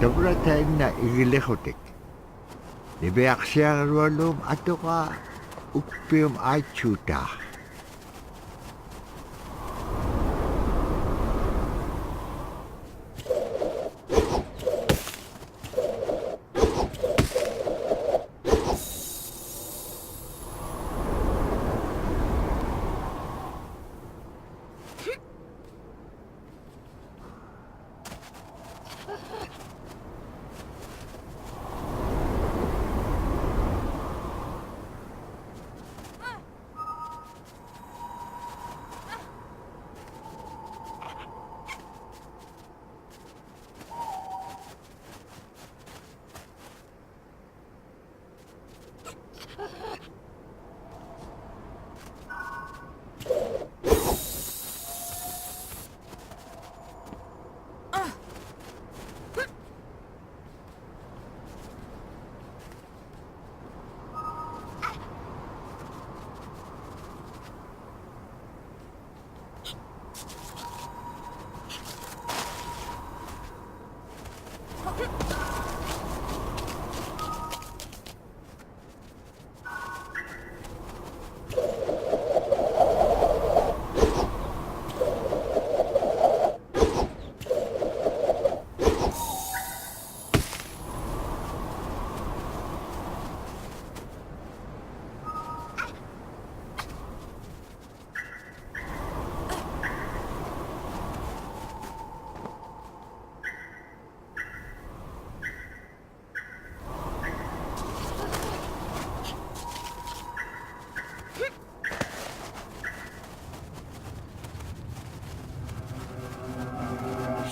Tabratainna igilehotik. Libeaksiarualum atoka uppium aichuta.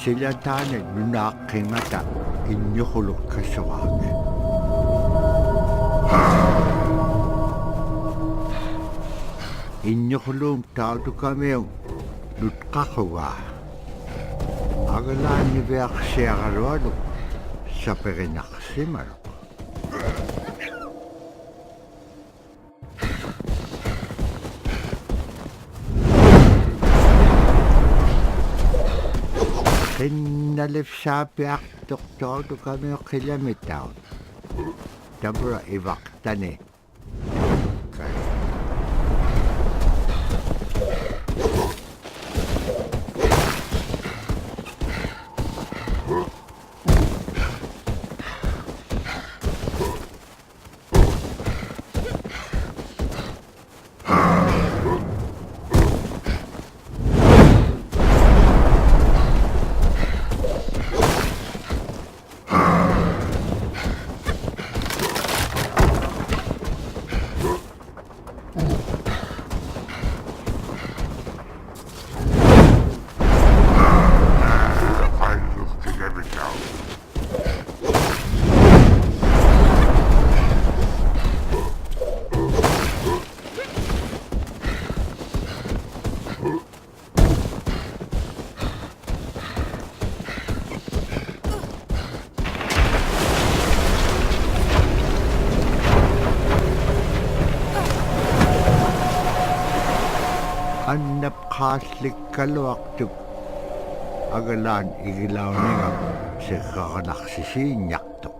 Sila taanat nunaaqqimmata innyuquluk kassuqaak. Innyuqulum tautukamium nutqaqqugaa. Agalaanniviaqsiaqarualuk saperinaqsimaluk. Qinnalifsaapiaqtuqtuutukamiu qillamitaun. Tabra ivaqtani. Annapqaallikkaluaqtuk agalaan igilaunigam siqqaqanaqsisiinñaqtuq.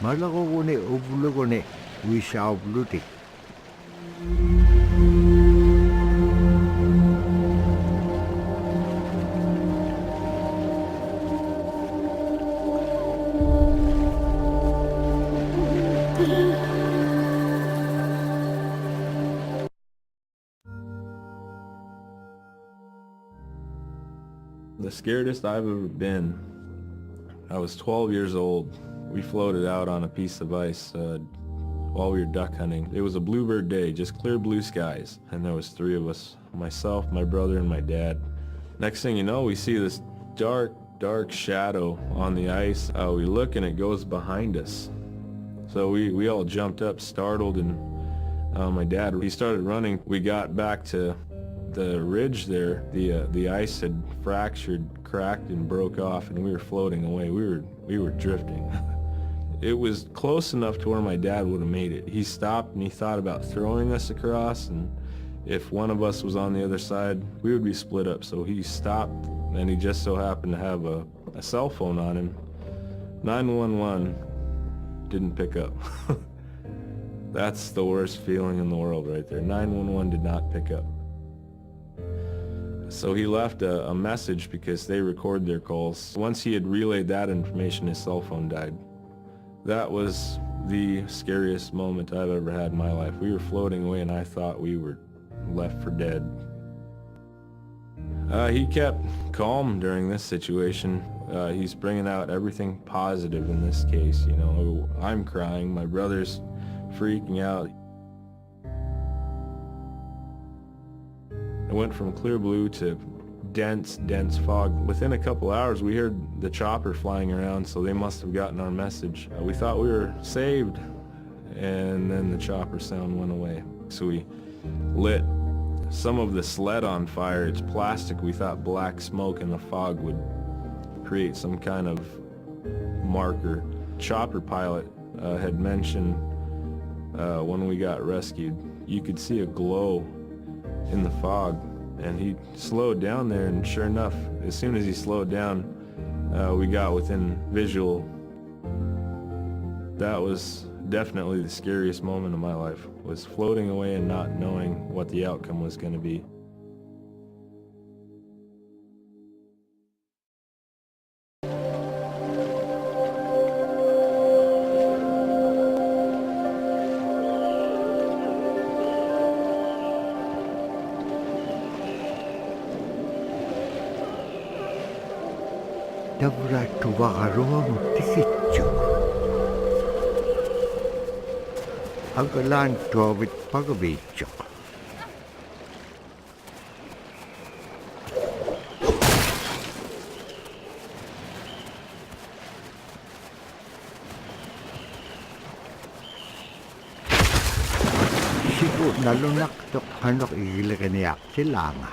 Malaquguni uvluguni uisaauvlutik. The scaredest I've ever been, I was 12 years old. We floated out on a piece of ice while we were duck hunting. It was a bluebird day, just clear blue skies, and there was three of us, myself, my brother, and my dad. Next thing you know, we see this dark shadow on the ice. We look and it goes behind us. So we all jumped up, startled, and my dad, he started running. We got back to the ridge there. The ice had fractured, cracked, and broke off, and we were floating away. We were drifting. It was close enough to where my dad would have made it. He stopped and he thought about throwing us across, and if one of us was on the other side, we would be split up. So he stopped, and he just so happened to have a cell phone on him. 911 didn't pick up. That's the worst feeling in the world right there. 911 did not pick up. So he left a message because they record their calls. Once he had relayed that information, his cell phone died. That was the scariest moment I've ever had in my life. We were floating away and I thought we were left for dead. He kept calm during this situation. He's bringing out everything positive in this case. You know, I'm crying, my brother's freaking out. It went from clear blue to dense fog. Within a couple hours we heard the chopper flying around, so they must have gotten our message. We thought we were saved, and then the chopper sound went away. So we lit some of the sled on fire. It's plastic. We thought black smoke in the fog would create some kind of marker. Chopper pilot had mentioned when we got rescued, you could see a glow in the fog, and he slowed down there, and sure enough, as soon as he slowed down, we got within visual. That was definitely the scariest moment of my life, was floating away and not knowing what the outcome was going to be. Dabra tuwakaroa mo tikityo. Agalan tuwawit pagabityo. Sigo nalunak tok hanok igilakaniyak sila nga.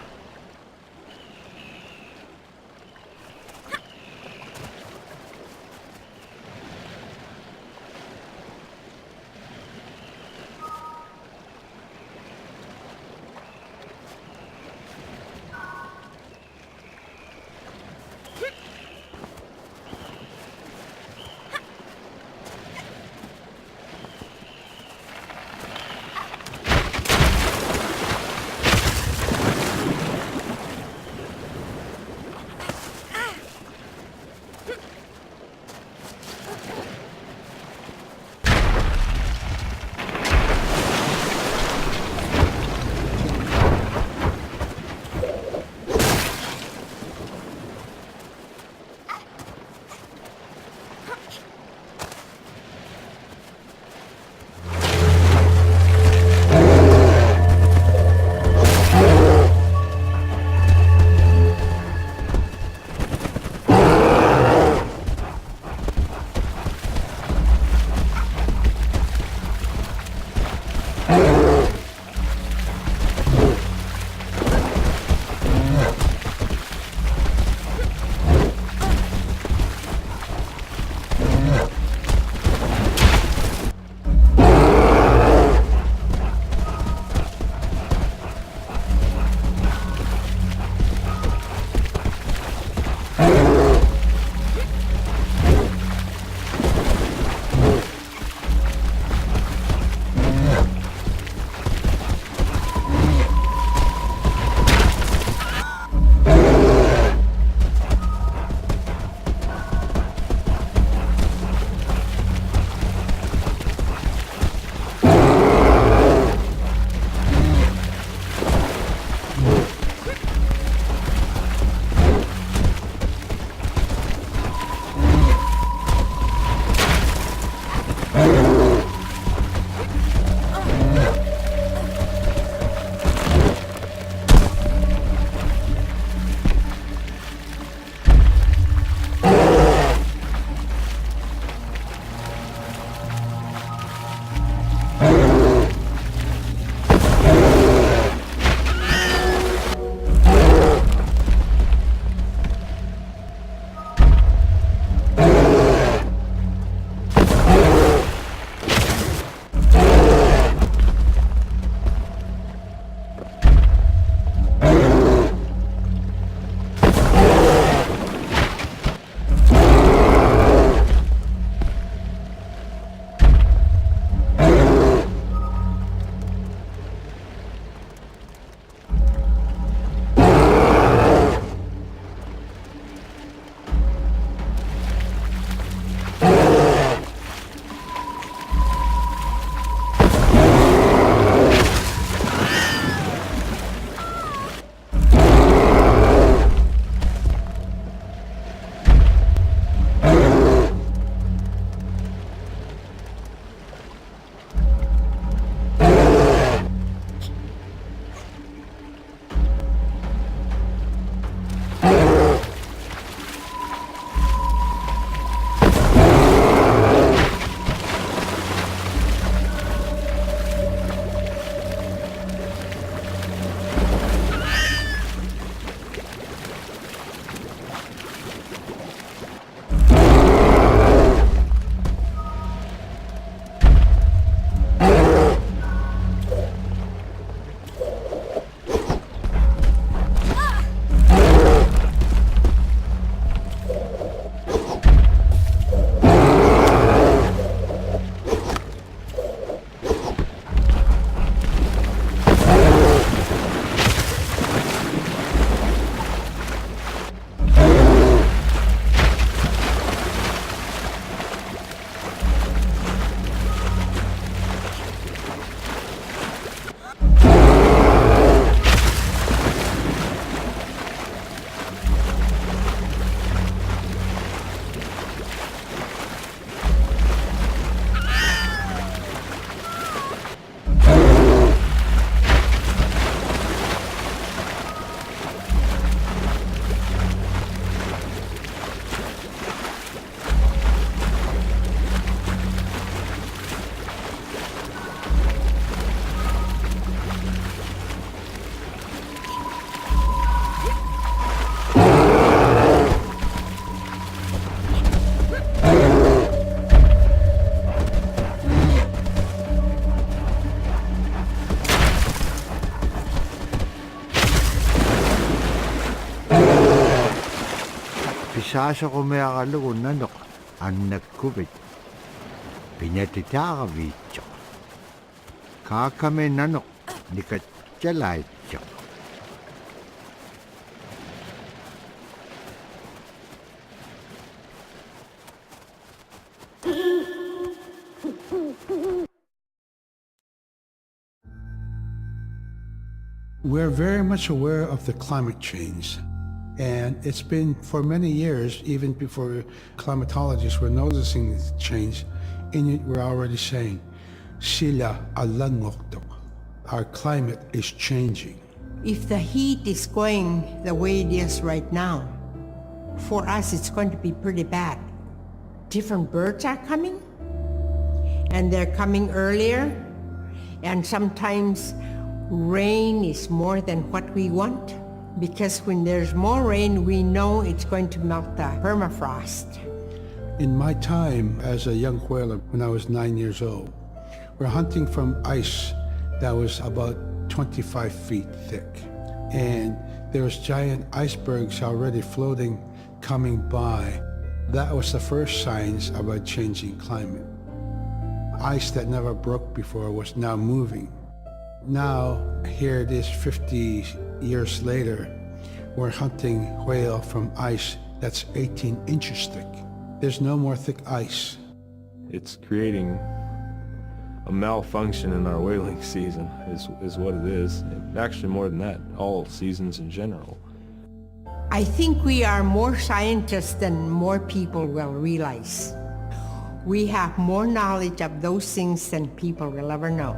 sasa kumayakalugon nanok ang nagkubit. Pinatitakavidyo. Kakame nanok ni katsalaytyo. We're very much aware of the climate change. And it's been for many years, even before climatologists were noticing this change, Inuit were already saying, Sila alangoktok. Our climate is changing. If the heat is going the way it is right now, for us it's going to be pretty bad. Different birds are coming, and they're coming earlier, and sometimes rain is more than what we want, because when there's more rain, we know it's going to melt the permafrost. In my time as a young whaler, when I was 9 years old, we're hunting from ice that was about 25 feet thick. And there was giant icebergs already floating, coming by. That was the first signs of a changing climate. Ice that never broke before was now moving. Now, here it is 50 years later, we're hunting whale from ice that's 18 inches thick. There's no more thick ice. It's creating a malfunction in our whaling season is what it is. Actually more than that, all seasons in general. I think we are more scientists than more people will realize. We have more knowledge of those things than people will ever know.